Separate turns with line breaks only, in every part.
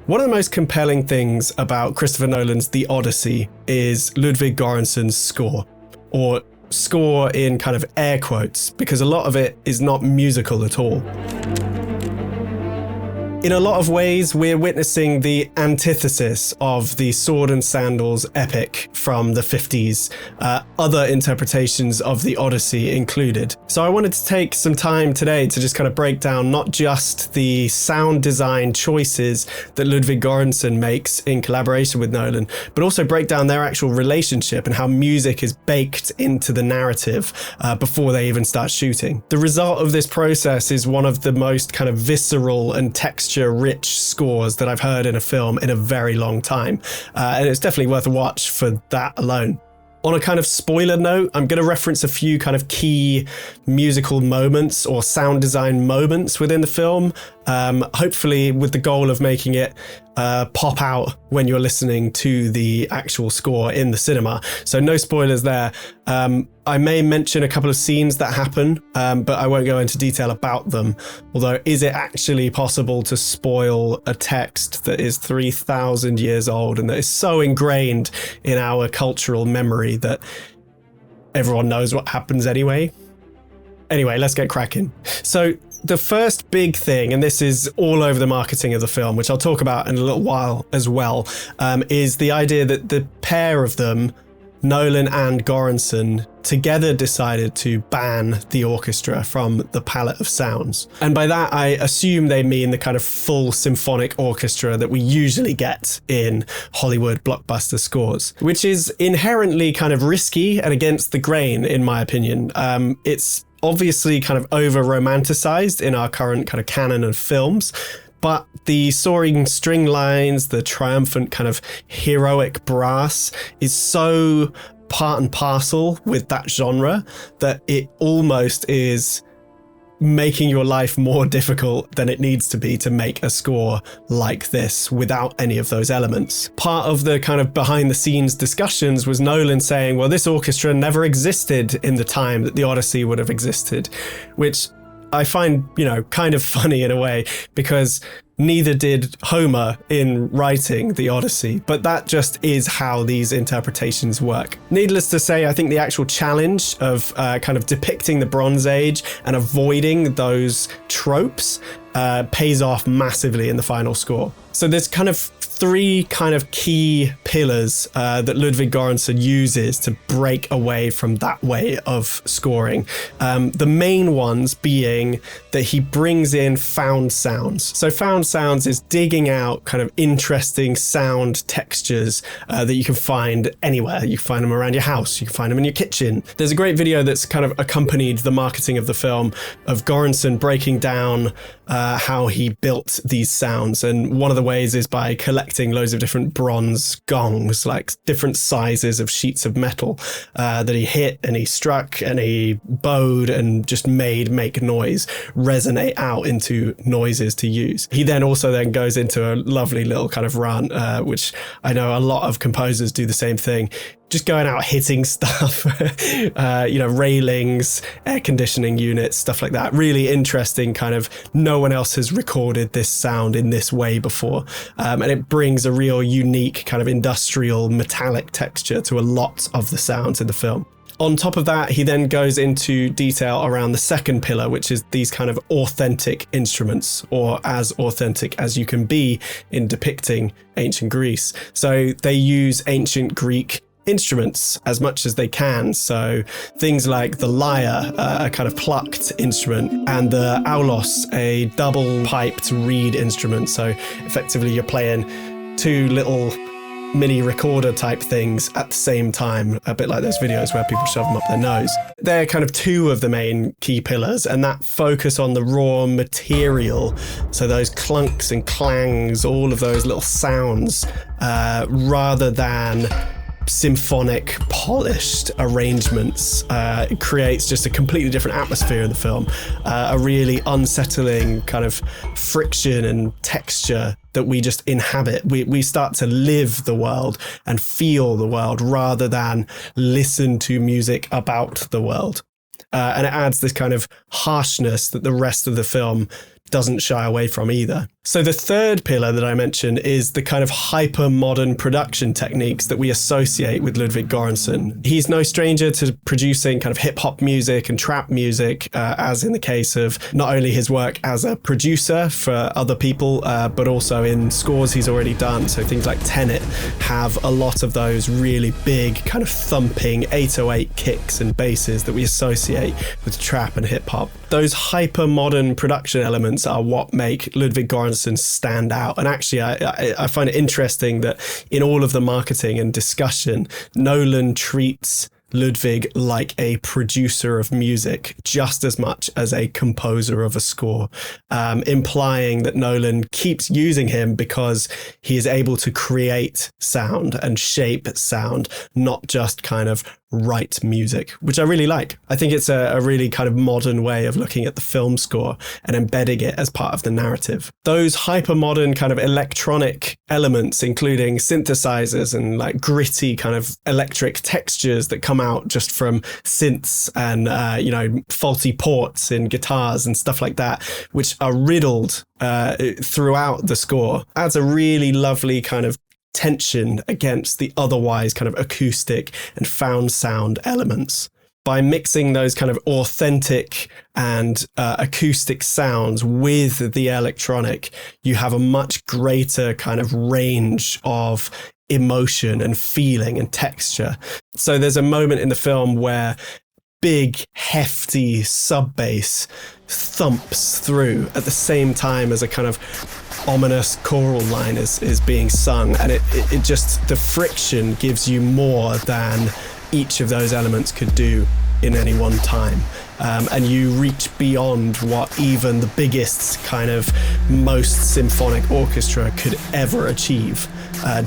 One of the most compelling things about Christopher Nolan's The Odyssey is Ludwig Göransson's score, or score in kind of air quotes, because a lot of it is not musical at all. In a lot of ways, we're witnessing the antithesis of the Sword and Sandals epic from the 50s, other interpretations of the Odyssey included. So I wanted to take some time today to just kind of break down not just the sound design choices that Ludwig Göransson makes in collaboration with Nolan, but also break down their actual relationship and how music is baked into the narrative before they even start shooting. The result of this process is one of the most kind of visceral and texture-rich scores that I've heard in a film in a very long time. And it's definitely worth a watch for that alone. On a kind of spoiler note, I'm going to reference a few kind of key musical moments or sound design moments within the film, hopefully with the goal of making it pop out when you're listening to the actual score in the cinema. So no spoilers there. I may mention a couple of scenes that happen, but I won't go into detail about them. Although, is it actually possible to spoil a text that is 3,000 years old and that is so ingrained in our cultural memory that everyone knows what happens anyway? Anyway, let's get cracking. So the first big thing, and this is all over the marketing of the film, which I'll talk about in a little while as well, is the idea that the pair of them, Nolan and Göransson, together decided to ban the orchestra from the palette of sounds. And by that, I assume they mean the kind of full symphonic orchestra that we usually get in Hollywood blockbuster scores, which is inherently kind of risky and against the grain, in my opinion. It's obviously kind of over-romanticized in our current kind of canon of films, but the soaring string lines, the triumphant kind of heroic brass is so part and parcel with that genre that it almost is making your life more difficult than it needs to be to make a score like this without any of those elements. Part of the kind of behind the scenes discussions was Nolan saying, well, this orchestra never existed in the time that the Odyssey would have existed, which I find, kind of funny in a way, because neither did Homer in writing the Odyssey, but that just is how these interpretations work. Needless to say, I think the actual challenge of kind of depicting the Bronze Age and avoiding those tropes pays off massively in the final score. So there's kind of three kind of key pillars that Ludwig Göransson uses to break away from that way of scoring. The main ones being that he brings in found sounds. So found sounds is digging out kind of interesting sound textures that you can find anywhere. You can find them around your house. You can find them in your kitchen. There's a great video that's kind of accompanied the marketing of the film of Göransson breaking down how he built these sounds. And one of the ways is by collecting loads of different bronze gongs, like different sizes of sheets of metal that he hit and he struck and he bowed and just make noise, resonate out into noises to use. He then also goes into a lovely little kind of rant, which I know a lot of composers do the same thing. Just going out hitting stuff, railings, air conditioning units, stuff like that. Really interesting kind of, no one else has recorded this sound in this way before. And it brings a real unique kind of industrial metallic texture to a lot of the sounds in the film. On top of that, he then goes into detail around the second pillar, which is these kind of authentic instruments, or as authentic as you can be in depicting ancient Greece. So they use ancient Greek instruments as much as they can. So things like the lyre, a kind of plucked instrument, and the aulos, a double piped reed instrument. So effectively you're playing two little mini recorder type things at the same time, a bit like those videos where people shove them up their nose. They're kind of two of the main key pillars, and that focus on the raw material. So those clunks and clangs, all of those little sounds, rather than symphonic polished arrangements. It creates just a completely different atmosphere in the film, a really unsettling kind of friction and texture that we just inhabit. We start to live the world and feel the world rather than listen to music about the world. And it adds this kind of harshness that the rest of the film doesn't shy away from either. So the third pillar that I mentioned is the kind of hyper-modern production techniques that we associate with Ludwig Göransson. He's no stranger to producing kind of hip-hop music and trap music, as in the case of not only his work as a producer for other people, but also in scores he's already done. So things like Tenet have a lot of those really big kind of thumping 808 kicks and basses that we associate with trap and hip-hop. Those hyper-modern production elements are what make Ludwig Göransson stand out. And actually, I find it interesting that in all of the marketing and discussion, Nolan treats Ludwig like a producer of music just as much as a composer of a score, implying that Nolan keeps using him because he is able to create sound and shape sound, not just kind of write music, which I really like. I think it's a really kind of modern way of looking at the film score and embedding it as part of the narrative. Those hyper-modern kind of electronic elements, including synthesizers and like gritty kind of electric textures that come out just from synths and, faulty ports in guitars and stuff like that, which are riddled throughout the score, adds a really lovely kind of tension against the otherwise kind of acoustic and found sound elements. By mixing those kind of authentic and acoustic sounds with the electronic, you have a much greater kind of range of emotion and feeling and texture. So there's a moment in the film where big, hefty sub bass thumps through at the same time as a kind of ominous choral line is being sung, and it just, the friction gives you more than each of those elements could do in any one time, and you reach beyond what even the biggest kind of most symphonic orchestra could ever achieve,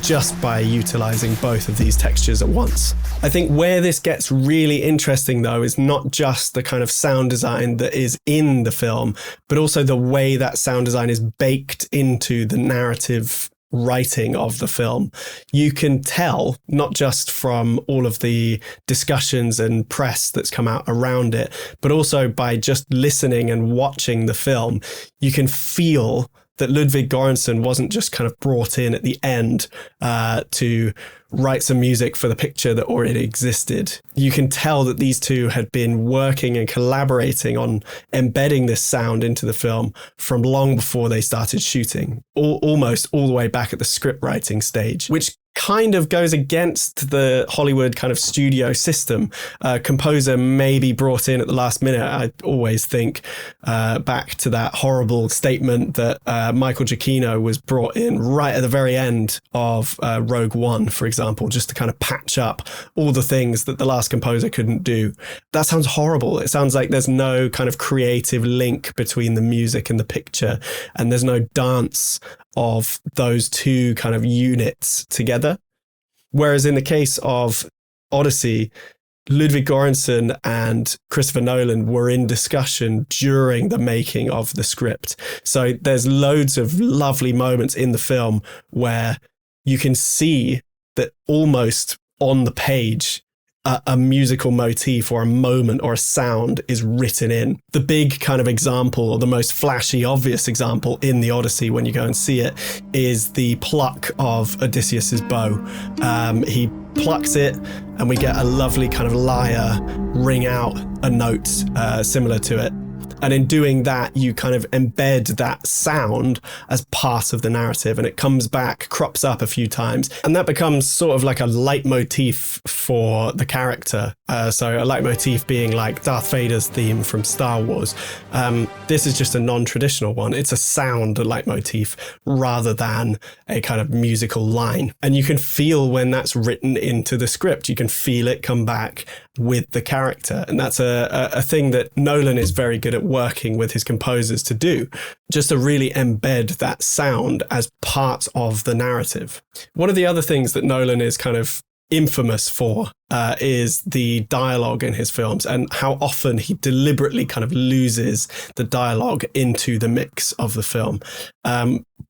just by utilizing both of these textures at once. I think where this gets really interesting, though, is not just the kind of sound design that is in the film, but also the way that sound design is baked into the narrative writing of the film. You can tell, not just from all of the discussions and press that's come out around it, but also by just listening and watching the film, you can feel that Ludwig Göransson wasn't just kind of brought in at the end to write some music for the picture that already existed. You can tell that these two had been working and collaborating on embedding this sound into the film from long before they started shooting, almost all the way back at the script writing stage, which kind of goes against the Hollywood kind of studio system. A composer may be brought in at the last minute. I always think back to that horrible statement that Michael Giacchino was brought in right at the very end of Rogue One, for example, just to kind of patch up all the things that the last composer couldn't do. That sounds horrible. It sounds like there's no kind of creative link between the music and the picture, and there's no dance of those two kind of units together. Whereas in the case of Odyssey, Ludwig Göransson and Christopher Nolan were in discussion during the making of the script. So there's loads of lovely moments in the film where you can see that almost on the page, a musical motif or a moment or a sound is written in. The big kind of example, or the most flashy, obvious example in the Odyssey when you go and see it, is the pluck of Odysseus's bow. He plucks it and we get a lovely kind of lyre ring out a note similar to it. And in doing that, you kind of embed that sound as part of the narrative, and it comes back, crops up a few times, and that becomes sort of like a leitmotif for the character. So a leitmotif being like Darth Vader's theme from Star Wars. This is just a non-traditional one. It's a sound leitmotif rather than a kind of musical line. And you can feel when that's written into the script, you can feel it come back with the character. And that's a thing that Nolan is very good at working with his composers to do, just to really embed that sound as part of the narrative. One of the other things that Nolan is kind of infamous for is the dialogue in his films, and how often he deliberately kind of loses the dialogue into the mix of the film.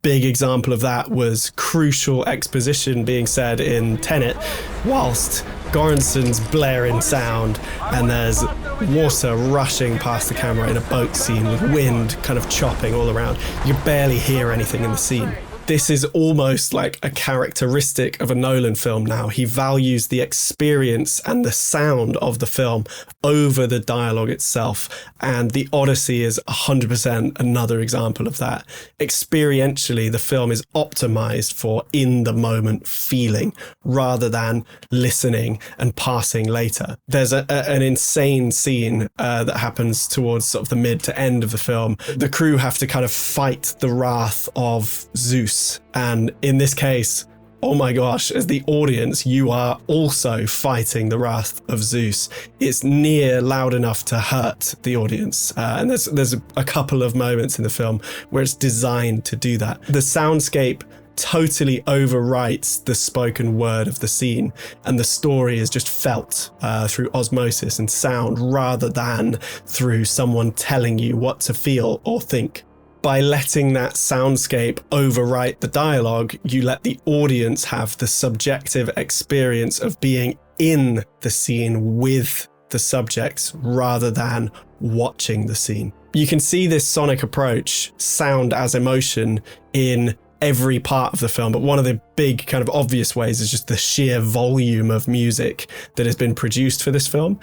Big example of that was crucial exposition being said in Tenet whilst Göransson's blaring sound, and there's water rushing past the camera in a boat scene with wind kind of chopping all around. You barely hear anything in the scene. This is almost like a characteristic of a Nolan film now. He values the experience and the sound of the film over the dialogue itself. And The Odyssey is 100% another example of that. Experientially, the film is optimized for in-the-moment feeling rather than listening and passing later. There's an insane scene that happens towards sort of the mid to end of the film. The crew have to kind of fight the wrath of Zeus. And in this case, oh my gosh, as the audience, you are also fighting the wrath of Zeus. It's near loud enough to hurt the audience. And there's a couple of moments in the film where it's designed to do that. The soundscape totally overwrites the spoken word of the scene, and the story is just felt through osmosis and sound rather than through someone telling you what to feel or think. By letting that soundscape overwrite the dialogue, you let the audience have the subjective experience of being in the scene with the subjects rather than watching the scene. You can see this sonic approach, sound as emotion, in every part of the film, but one of the big kind of obvious ways is just the sheer volume of music that has been produced for this film.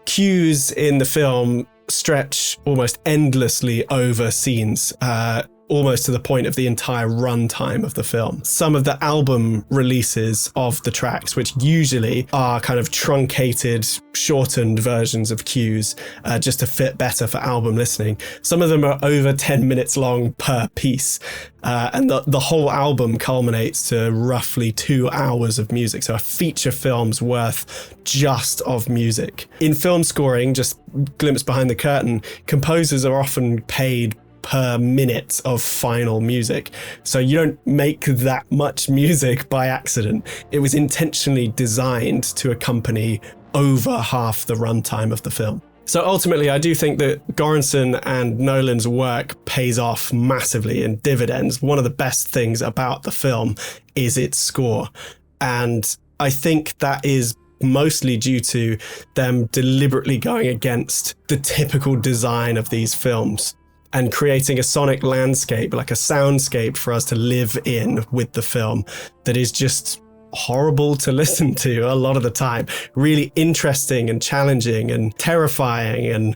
Cues in the film stretch almost endlessly over scenes, almost to the point of the entire runtime of the film. Some of the album releases of the tracks, which usually are kind of truncated, shortened versions of cues, just to fit better for album listening. Some of them are over 10 minutes long per piece. And the whole album culminates to roughly 2 hours of music. So a feature film's worth just of music. In film scoring, just glimpse behind the curtain, composers are often paid per minute of final music. So you don't make that much music by accident. It was intentionally designed to accompany over half the runtime of the film. So ultimately, I do think that Göransson and Nolan's work pays off massively in dividends. One of the best things about the film is its score. And I think that is mostly due to them deliberately going against the typical design of these films and creating a sonic landscape, like a soundscape for us to live in with the film that is just horrible to listen to a lot of the time. Really interesting and challenging and terrifying and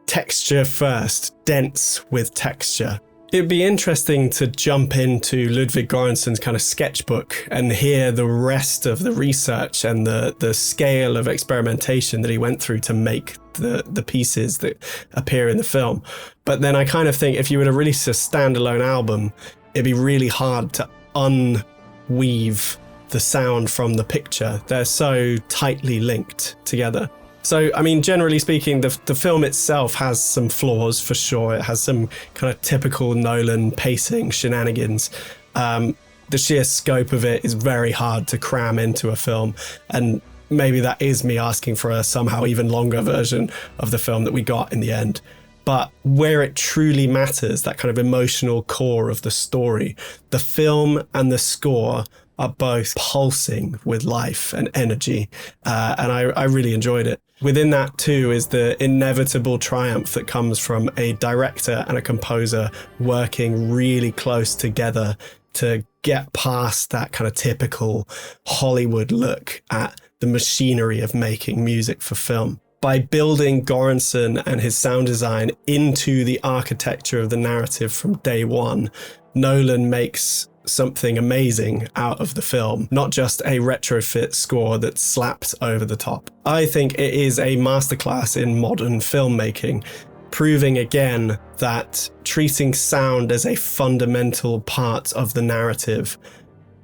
texture first, dense with texture. It'd be interesting to jump into Ludwig Göransson's kind of sketchbook and hear the rest of the research and the scale of experimentation that he went through to make the pieces that appear in the film. But then I kind of think if you were to release a standalone album, it'd be really hard to unweave the sound from the picture. They're so tightly linked together. So, I mean, generally speaking, the film itself has some flaws for sure. It has some kind of typical Nolan pacing shenanigans. The sheer scope of it is very hard to cram into a film. And maybe that is me asking for a somehow even longer version of the film that we got in the end. But where it truly matters, that kind of emotional core of the story, the film and the score are both pulsing with life and energy. And I really enjoyed it. Within that too is the inevitable triumph that comes from a director and a composer working really close together to get past that kind of typical Hollywood look at the machinery of making music for film. By building Göransson and his sound design into the architecture of the narrative from day one, Nolan makes something amazing out of the film, not just a retrofit score that's slapped over the top. I think it is a masterclass in modern filmmaking, proving again that treating sound as a fundamental part of the narrative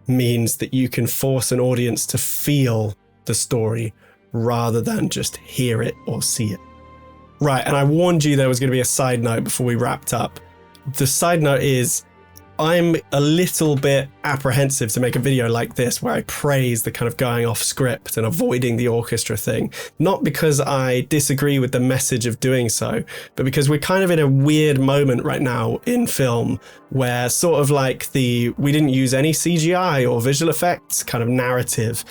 means that you can force an audience to feel the story rather than just hear it or see it. Right, and I warned you there was going to be a side note before we wrapped up. The side note is I'm a little bit apprehensive to make a video like this where I praise the kind of going off script and avoiding the orchestra thing. Not because I disagree with the message of doing so, but because we're kind of in a weird moment right now in film where sort of like we didn't use any CGI or visual effects kind of narrative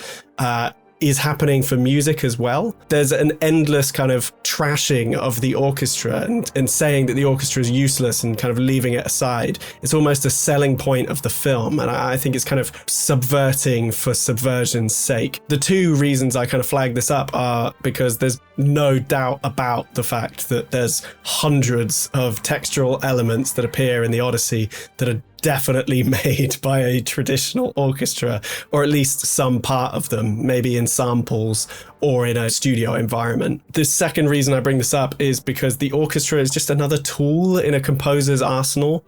is happening for music as well. There's an endless kind of trashing of the orchestra and saying that the orchestra is useless and kind of leaving it aside. It's almost a selling point of the film, and I think it's kind of subverting for subversion's sake. The two reasons I kind of flag this up are because there's no doubt about the fact that there's hundreds of textural elements that appear in the Odyssey that are definitely made by a traditional orchestra, or at least some part of them, maybe in samples or in a studio environment. The second reason I bring this up is because the orchestra is just another tool in a composer's arsenal.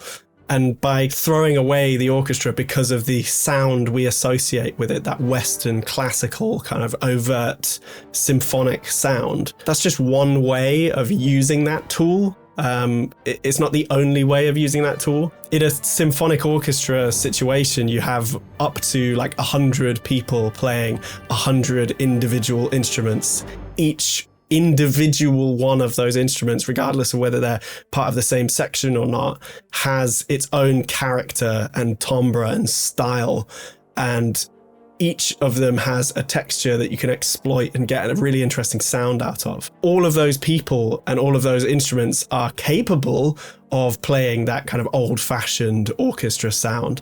And by throwing away the orchestra because of the sound we associate with it, that Western classical kind of overt symphonic sound, that's just one way of using that tool. It's not the only way of using that tool. In a symphonic orchestra situation, you have up to like 100 people playing 100 individual instruments. Each individual one of those instruments, regardless of whether they're part of the same section or not, has its own character and timbre and style, and each of them has a texture that you can exploit and get a really interesting sound out of. All of those people and all of those instruments are capable of playing that kind of old-fashioned orchestra sound,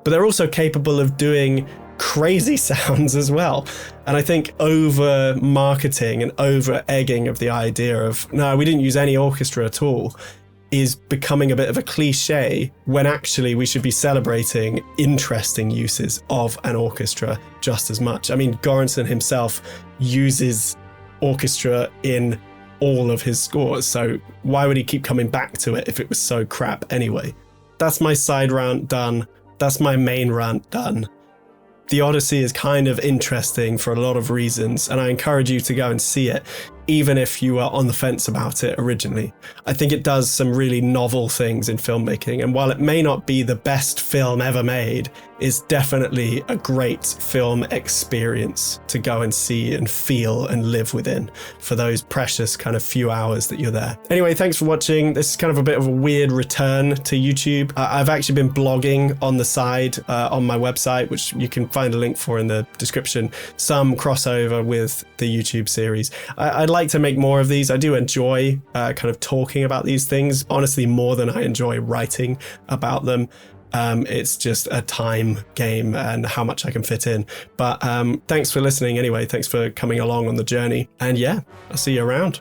but they're also capable of doing crazy sounds as well. And I think over marketing and over egging of the idea of, no, we didn't use any orchestra at all, is becoming a bit of a cliche, when actually we should be celebrating interesting uses of an orchestra just as much. I mean, Göransson himself uses orchestra in all of his scores, so why would he keep coming back to it if it was so crap anyway? That's my side rant done. That's my main rant done. The Odyssey is kind of interesting for a lot of reasons, and I encourage you to go and see it, even if you were on the fence about it originally. I think it does some really novel things in filmmaking, and while it may not be the best film ever made, it's definitely a great film experience to go and see and feel and live within for those precious kind of few hours that you're there. Anyway, thanks for watching. This is kind of a bit of a weird return to YouTube. I've actually been blogging on the side on my website, which you can find a link for in the description. Some crossover with the YouTube series. I'd like to make more of these. I do enjoy kind of talking about these things, honestly, more than I enjoy writing about them. It's just a time game and how much I can fit in. But thanks for listening anyway. Thanks for coming along on the journey. And yeah, I'll see you around.